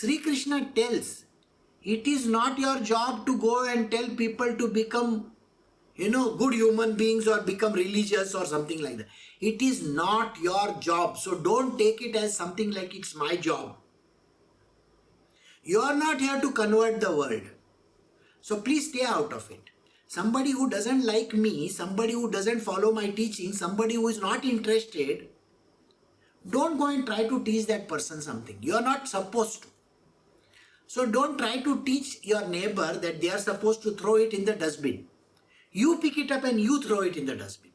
Shri Krishna tells, it is not your job to go and tell people to become, good human beings or become religious or something like that. It is not your job. So don't take it as something like it's my job. You are not here to convert the world. So please stay out of it. Somebody who doesn't like me, somebody who doesn't follow my teaching, somebody who is not interested, don't go and try to teach that person something. You are not supposed to. So don't try to teach your neighbor that they are supposed to throw it in the dustbin. You pick it up and you throw it in the dustbin.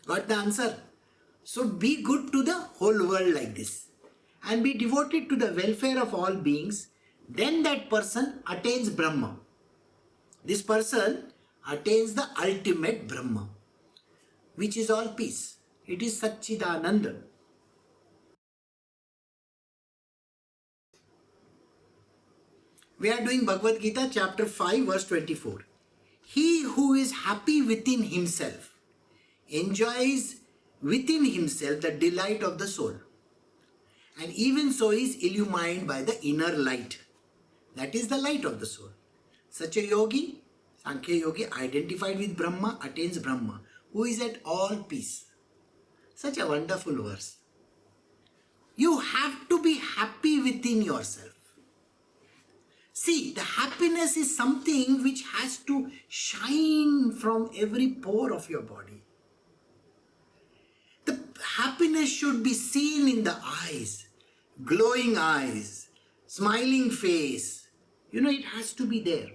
Got the answer? So be good to the whole world like this and be devoted to the welfare of all beings. Then that person attains Brahma. This person attains the ultimate Brahma, which is all peace. It is Satchidananda. We are doing Bhagavad Gita chapter 5 verse 24. He who is happy within himself enjoys within himself the delight of the soul, and even so is illumined by the inner light. That is the light of the soul. Such a yogi, Sankhya yogi, identified with Brahma, attains Brahma, who is at all peace. Such a wonderful verse. You have to be happy within yourself. See, the happiness is something which has to shine from every pore of your body. The happiness should be seen in the eyes, glowing eyes, smiling face. It has to be there.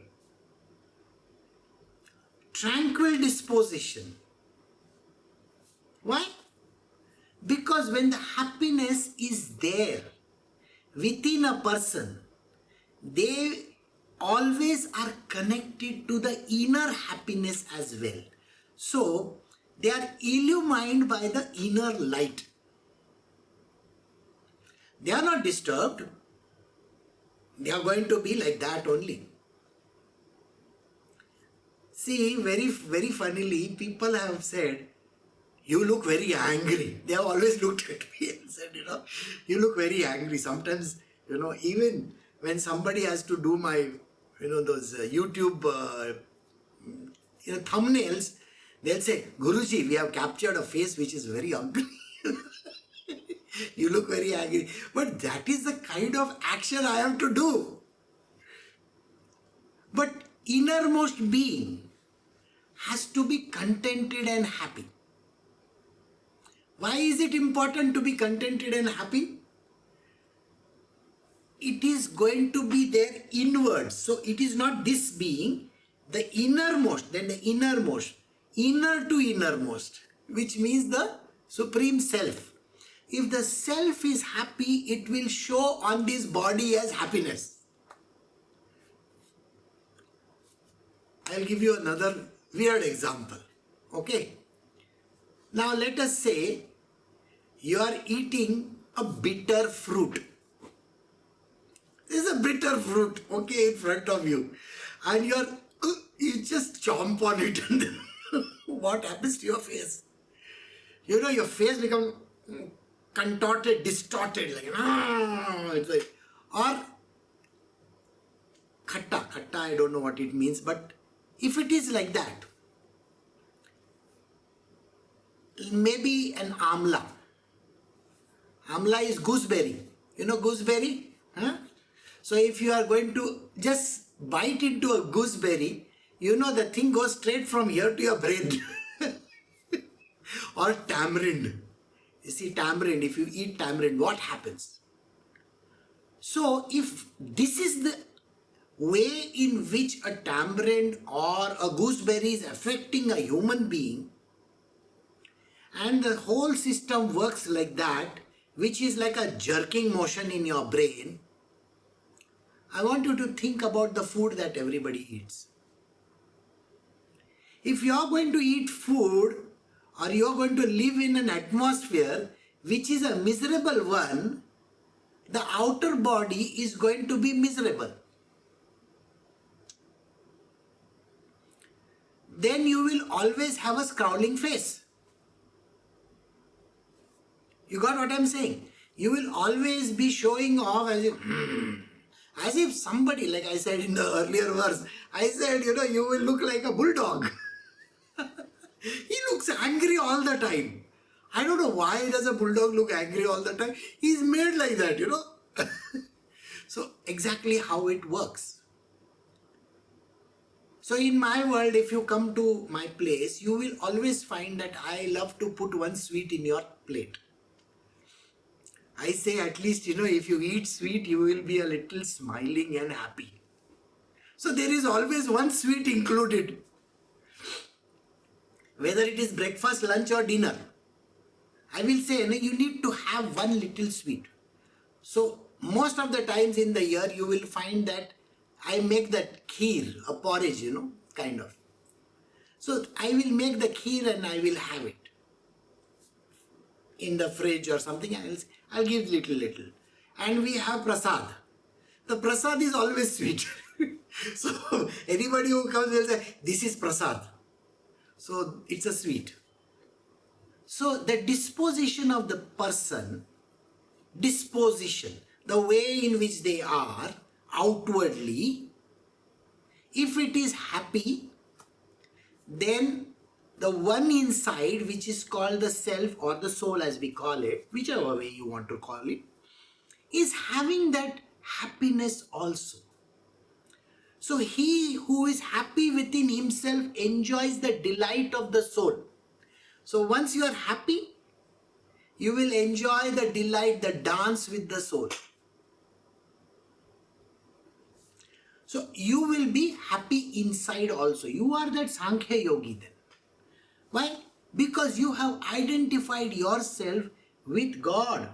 Tranquil disposition. Why? Because when the happiness is there within a person, they always are connected to the inner happiness as well. So, they are illumined by the inner light. They are not disturbed. They are going to be like that only. See, very, very funnily, people have said, you look very angry. They have always looked at me and said, you look very angry. Sometimes, even when somebody has to do my, those YouTube, thumbnails, they'll say, Guruji, we have captured a face which is very ugly. You look very angry. But that is the kind of action I have to do. But innermost being has to be contented and happy. Why is it important to be contented and happy? It is going to be there inwards. So it is not this being, the innermost, then the innermost, inner to innermost, which means the Supreme Self. If the Self is happy, it will show on this body as happiness. I'll give you another weird example. Okay. Now let us say you are eating a bitter fruit. This is a bitter fruit, okay, in front of you. And you just chomp on it and then what happens to your face? Your face becomes contorted, distorted, it's like, or khatta, I don't know what it means, but if it is like that, maybe an amla. Amla is gooseberry. Gooseberry? Huh? So if you are going to just bite into a gooseberry, the thing goes straight from here to your brain. Or tamarind. You see, tamarind, if you eat tamarind, what happens? So if this is the way in which a tamarind or a gooseberry is affecting a human being, and the whole system works like that, which is like a jerking motion in your brain, I want you to think about the food that everybody eats. If you are going to eat food or you are going to live in an atmosphere which is a miserable one, the outer body is going to be miserable. Then you will always have a scowling face. You got what I am saying? You will always be showing off as if somebody, like I said in the earlier verse, I said, you will look like a bulldog. He looks angry all the time. I don't know why does a bulldog look angry all the time. He's made like that. So exactly how it works. So in my world, if you come to my place, you will always find that I love to put one sweet in your plate. I say at least, if you eat sweet, you will be a little smiling and happy. So there is always one sweet included. Whether it is breakfast, lunch or dinner. I will say, you need to have one little sweet. So most of the times in the year, you will find that I make that kheer, a porridge, kind of. So I will make the kheer and I will have it in the fridge or something else. I'll give little. And we have prasad. The prasad is always sweet. So anybody who comes will say, this is prasad. So it's a sweet. So the disposition of the person, the way in which they are outwardly, if it is happy, then the one inside, which is called the self or the soul as we call it, whichever way you want to call it, is having that happiness also. So he who is happy within himself enjoys the delight of the soul. So once you are happy, you will enjoy the delight, the dance with the soul. So you will be happy inside also. You are that Sankhya Yogi then. Why? Because you have identified yourself with God.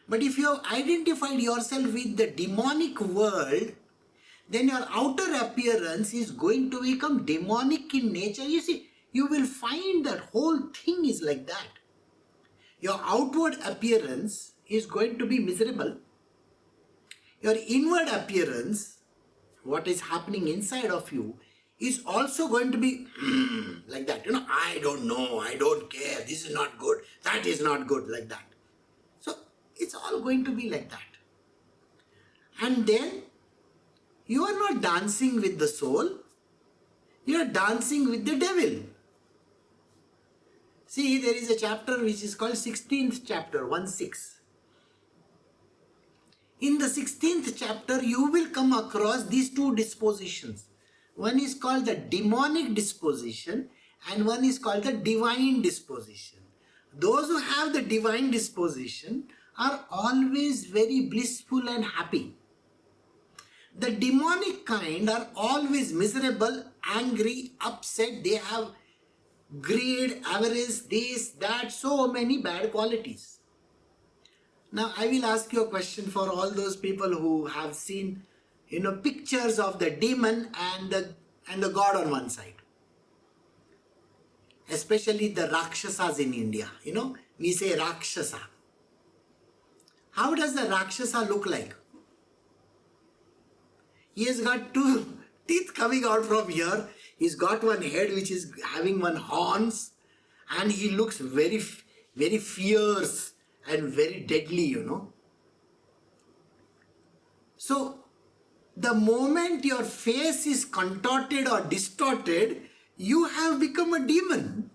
But if you have identified yourself with the demonic world, then your outer appearance is going to become demonic in nature. You see, you will find that whole thing is like that. Your outward appearance is going to be miserable. Your inward appearance, what is happening inside of you, is also going to be like that. I don't know, I don't care, this is not good, that is not good, like that. So it's all going to be like that. And then you are not dancing with the soul, you are dancing with the devil. See, there is a chapter which is called 16th chapter, 1-6. In the 16th chapter, you will come across these two dispositions. One is called the demonic disposition and one is called the divine disposition. Those who have the divine disposition are always very blissful and happy. The demonic kind are always miserable, angry, upset. They have greed, avarice, this, that, so many bad qualities. Now I will ask you a question for all those people who have seen, pictures of the demon and the god on one side. Especially the Rakshasas in India. We say Rakshasa. How does the Rakshasa look like? He has got two teeth coming out from here. He's got one head which is having one horns. And he looks very, very fierce and very deadly, So, the moment your face is contorted or distorted, you have become a demon.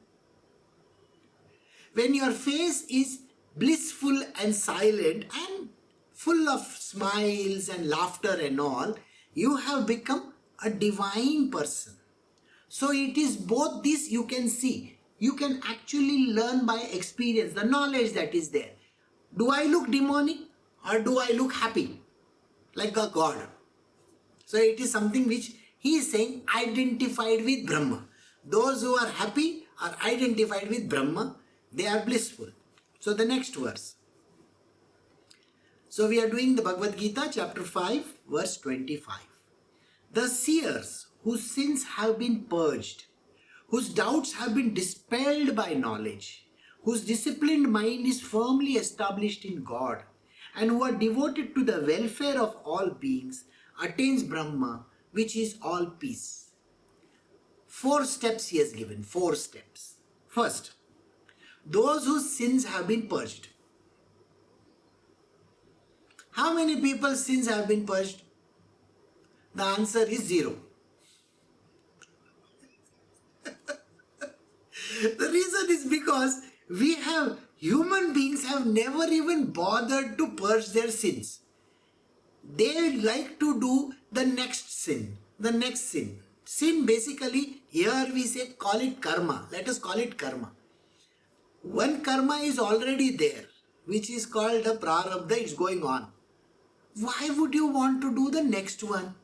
When your face is blissful and silent and full of smiles and laughter and all, you have become a divine person. So it is both this you can see. You can actually learn by experience, the knowledge that is there. Do I look demonic or do I look happy? Like a god. So it is something which he is saying identified with Brahma. Those who are happy are identified with Brahma. They are blissful. So the next verse. So we are doing the Bhagavad Gita chapter 5 verse 25. The seers whose sins have been purged, whose doubts have been dispelled by knowledge, whose disciplined mind is firmly established in God, and who are devoted to the welfare of all beings, attains Brahma, which is all peace. 4 steps he has given, 4 steps. First, those whose sins have been purged. How many people's sins have been purged? The answer is 0. The reason is because human beings have never even bothered to purge their sins. They like to do the next sin, the next sin. Sin basically, here we say, call it karma. Let us call it karma. One karma is already there, which is called the prarabdha, it's going on. Why would you want to do the next one?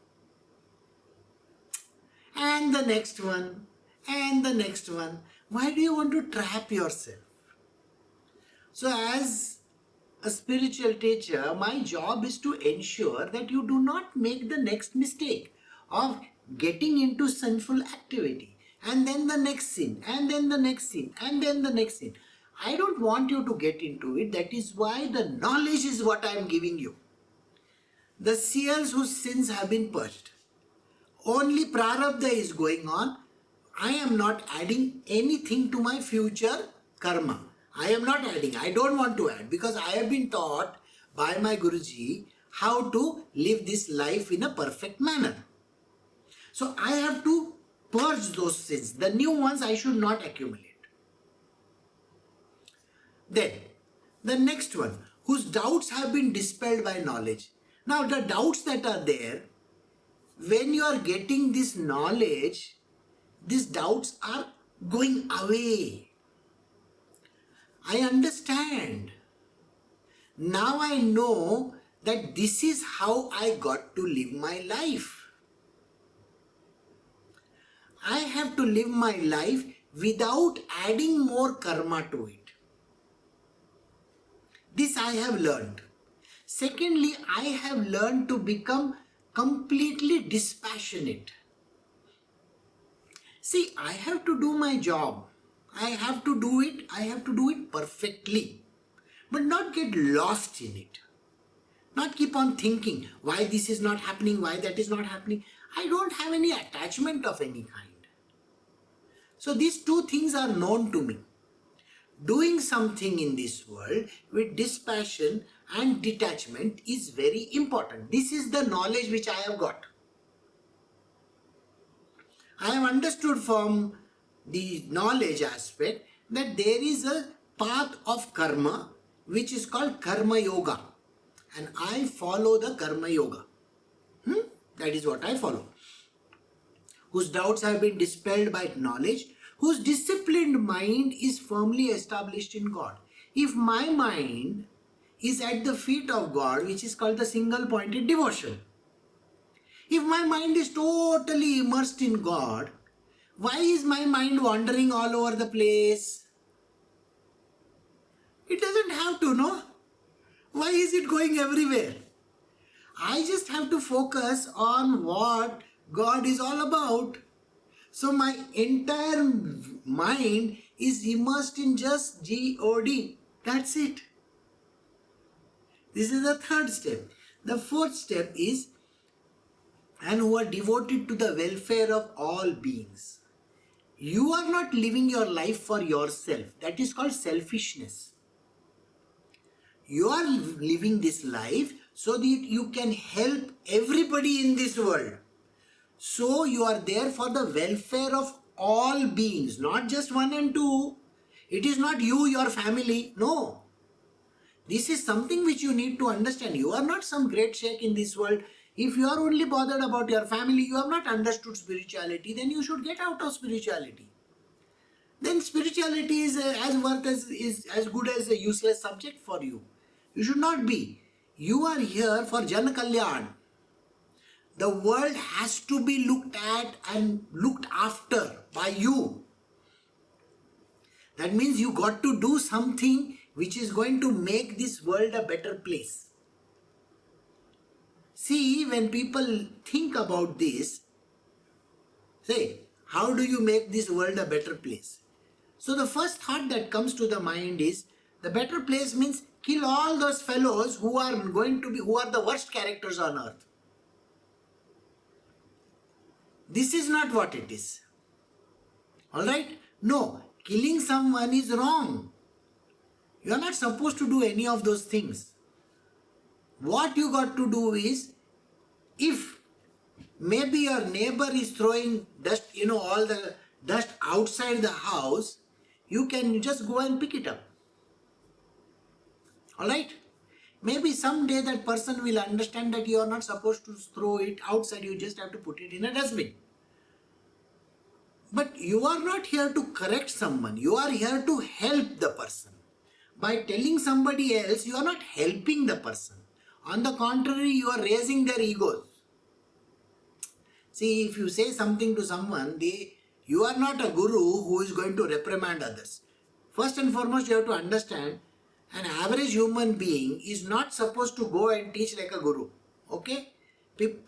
And the next one, and the next one. Why do you want to trap yourself? So as a spiritual teacher, my job is to ensure that you do not make the next mistake of getting into sinful activity, and then the next sin, and then the next sin, and then the next sin. I don't want you to get into it. That is why the knowledge is what I am giving you. The seers whose sins have been purged, only prarabdha is going on. I am not adding anything to my future karma. I am not adding. I don't want to add, because I have been taught by my Guruji how to live this life in a perfect manner. So I have to purge those sins. The new ones I should not accumulate. Then, the next one, whose doubts have been dispelled by knowledge. Now the doubts that are there, when you are getting this knowledge, these doubts are going away. I understand. Now I know that this is how I got to live my life. I have to live my life without adding more karma to it. This I have learned. Secondly, I have learned to become completely dispassionate. See, I have to do my job. I have to do it perfectly. But not get lost in it. Not keep on thinking why this is not happening, why that is not happening. I don't have any attachment of any kind. So these two things are known to me. Doing something in this world with dispassion and detachment is very important. This is the knowledge which I have got. I have understood from the knowledge aspect that there is a path of karma which is called karma yoga, and I follow the karma yoga. That is what I follow. Whose doubts have been dispelled by knowledge, whose disciplined mind is firmly established in God. If my mind is at the feet of God, which is called the single pointed devotion, if my mind is totally immersed in God, why is my mind wandering all over the place? It doesn't have to, no? Why is it going everywhere? I just have to focus on what God is all about. So my entire mind is immersed in just G-O-D. That's it. This is the third step. The fourth step is, and who are devoted to the welfare of all beings. You are not living your life for yourself. That is called selfishness. You are living this life so that you can help everybody in this world. So you are there for the welfare of all beings, not just one and two. It is not you, your family. No. This is something which you need to understand. You are not some great sheikh in this world. If you are only bothered about your family, you have not understood spirituality, then you should get out of spirituality. Then spirituality is as good as a useless subject for you. You should not be. You are here for Jan Kalyan. The world has to be looked at and looked after by you. That means you got to do something which is going to make this world a better place. See, when people think about this, say, how do you make this world a better place? So the first thought that comes to the mind is, the better place means kill all those fellows who are the worst characters on earth. This is not what it is. Alright? No, killing someone is wrong. You are not supposed to do any of those things. What you got to do is, if maybe your neighbor is throwing dust, all the dust outside the house, you can just go and pick it up. Alright? Maybe someday that person will understand that you are not supposed to throw it outside, you just have to put it in a dustbin. But you are not here to correct someone, you are here to help the person. By telling somebody else, you are not helping the person. On the contrary, you are raising their egos. See, if you say something to someone, you are not a guru who is going to reprimand others. First and foremost, you have to understand, an average human being is not supposed to go and teach like a guru. Okay?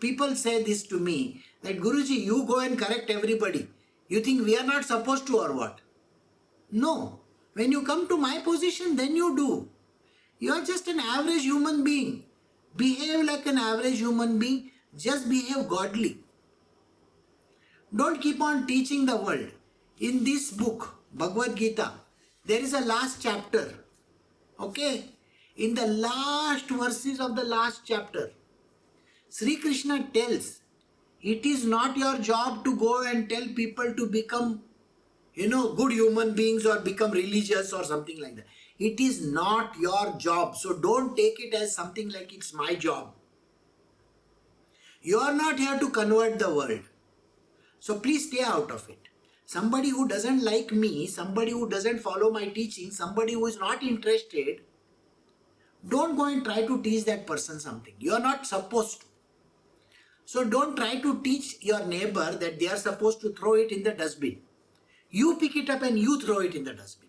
People say this to me, that Guruji, you go and correct everybody. You think we are not supposed to or what? No. When you come to my position, then you do. You are just an average human being. Behave like an average human being. Just behave godly. Don't keep on teaching the world. In this book, Bhagavad Gita, there is a last chapter. Okay? In the last verses of the last chapter, Shri Krishna tells, it is not your job to go and tell people to become, good human beings or become religious or something like that. It is not your job. So don't take it as something like it's my job. You are not here to convert the world. So please stay out of it. Somebody who doesn't like me, somebody who doesn't follow my teaching, somebody who is not interested, don't go and try to teach that person something. You are not supposed to. So don't try to teach your neighbor that they are supposed to throw it in the dustbin. You pick it up and you throw it in the dustbin.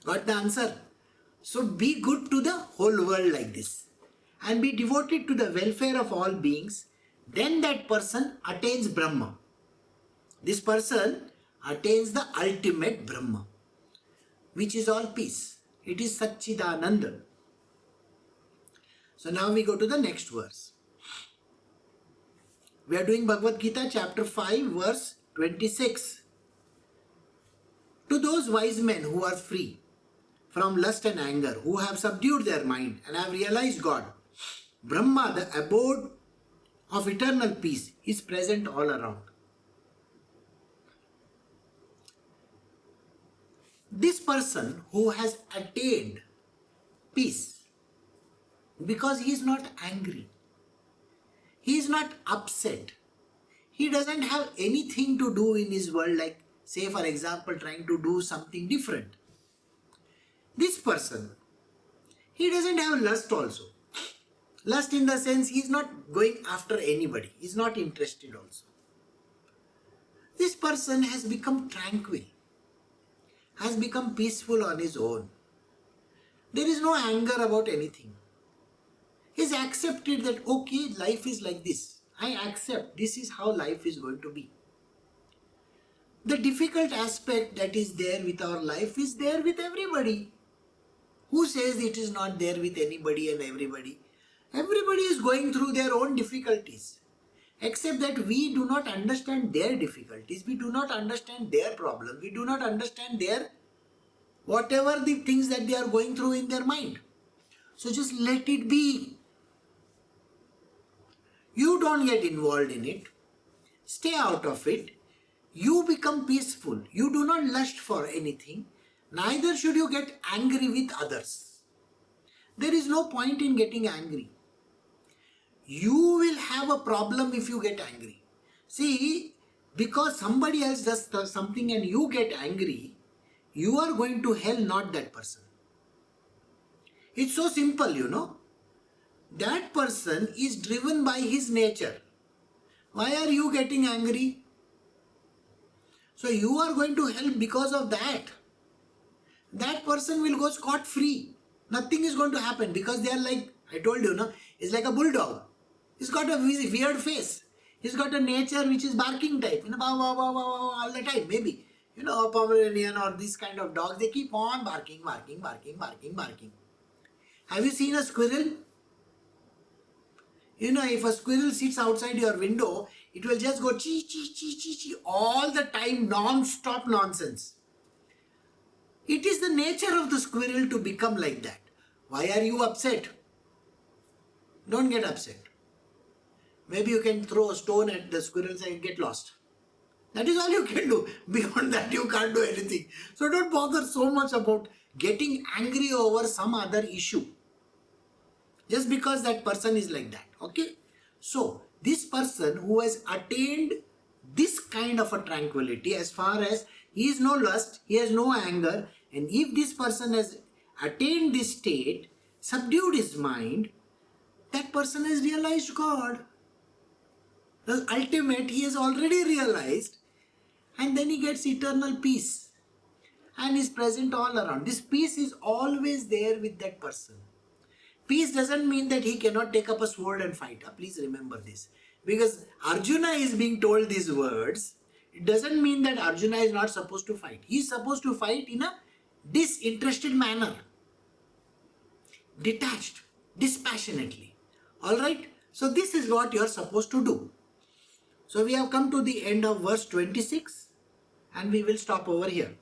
Got the answer? So be good to the whole world like this. And be devoted to the welfare of all beings. Then that person attains Brahma. This person attains the ultimate Brahma, which is all peace. It is Satchidananda. So now we go to the next verse. We are doing Bhagavad Gita chapter 5 verse 26. To those wise men who are free from lust and anger, who have subdued their mind and have realized God, Brahma, the abode of eternal peace, is present all around. This person who has attained peace, because he is not angry, he is not upset, he doesn't have anything to do in his world, like say for example trying to do something different. This person, he doesn't have lust also. Lust in the sense he is not going after anybody, he is not interested also. This person has become tranquil, has become peaceful on his own. There is no anger about anything. He has accepted that, okay, life is like this. I accept this is how life is going to be. The difficult aspect that is there with our life is there with everybody. Who says it is not there with anybody and everybody? Everybody is going through their own difficulties. Except that we do not understand their difficulties. We do not understand their problems. We do not understand their whatever the things that they are going through in their mind. So just let it be. You don't get involved in it. Stay out of it. You become peaceful. You do not lust for anything. Neither should you get angry with others. There is no point in getting angry. You will have a problem if you get angry. See, because somebody else does something and you get angry, you are going to hell, not that person. It's so simple, That person is driven by his nature. Why are you getting angry? So you are going to hell because of that. That person will go scot-free. Nothing is going to happen because they are like, I told you, it's like a bulldog. He's got a weird face. He's got a nature which is barking type, bow, bow, bow, bow, bow, all the time, maybe. A Pomeranian or this kind of dogs, they keep on barking, barking, barking, barking, barking. Have you seen a squirrel? If a squirrel sits outside your window, it will just go chee, chee, chee, chee, chee all the time, non-stop nonsense. It is the nature of the squirrel to become like that. Why are you upset? Don't get upset. Maybe you can throw a stone at the squirrels and get lost. That is all you can do. Beyond that, you can't do anything. So don't bother so much about getting angry over some other issue. Just because that person is like that. Okay? So, this person who has attained this kind of a tranquility, as far as he has no lust, he has no anger, and if this person has attained this state, subdued his mind, that person has realized God. The ultimate he has already realized, and then he gets eternal peace and is present all around. This peace is always there with that person. Peace doesn't mean that he cannot take up a sword and fight. Please remember this. Because Arjuna is being told these words, it doesn't mean that Arjuna is not supposed to fight. He is supposed to fight in a disinterested manner, detached, dispassionately. Alright? So this is what you are supposed to do. So we have come to the end of verse 26 and we will stop over here.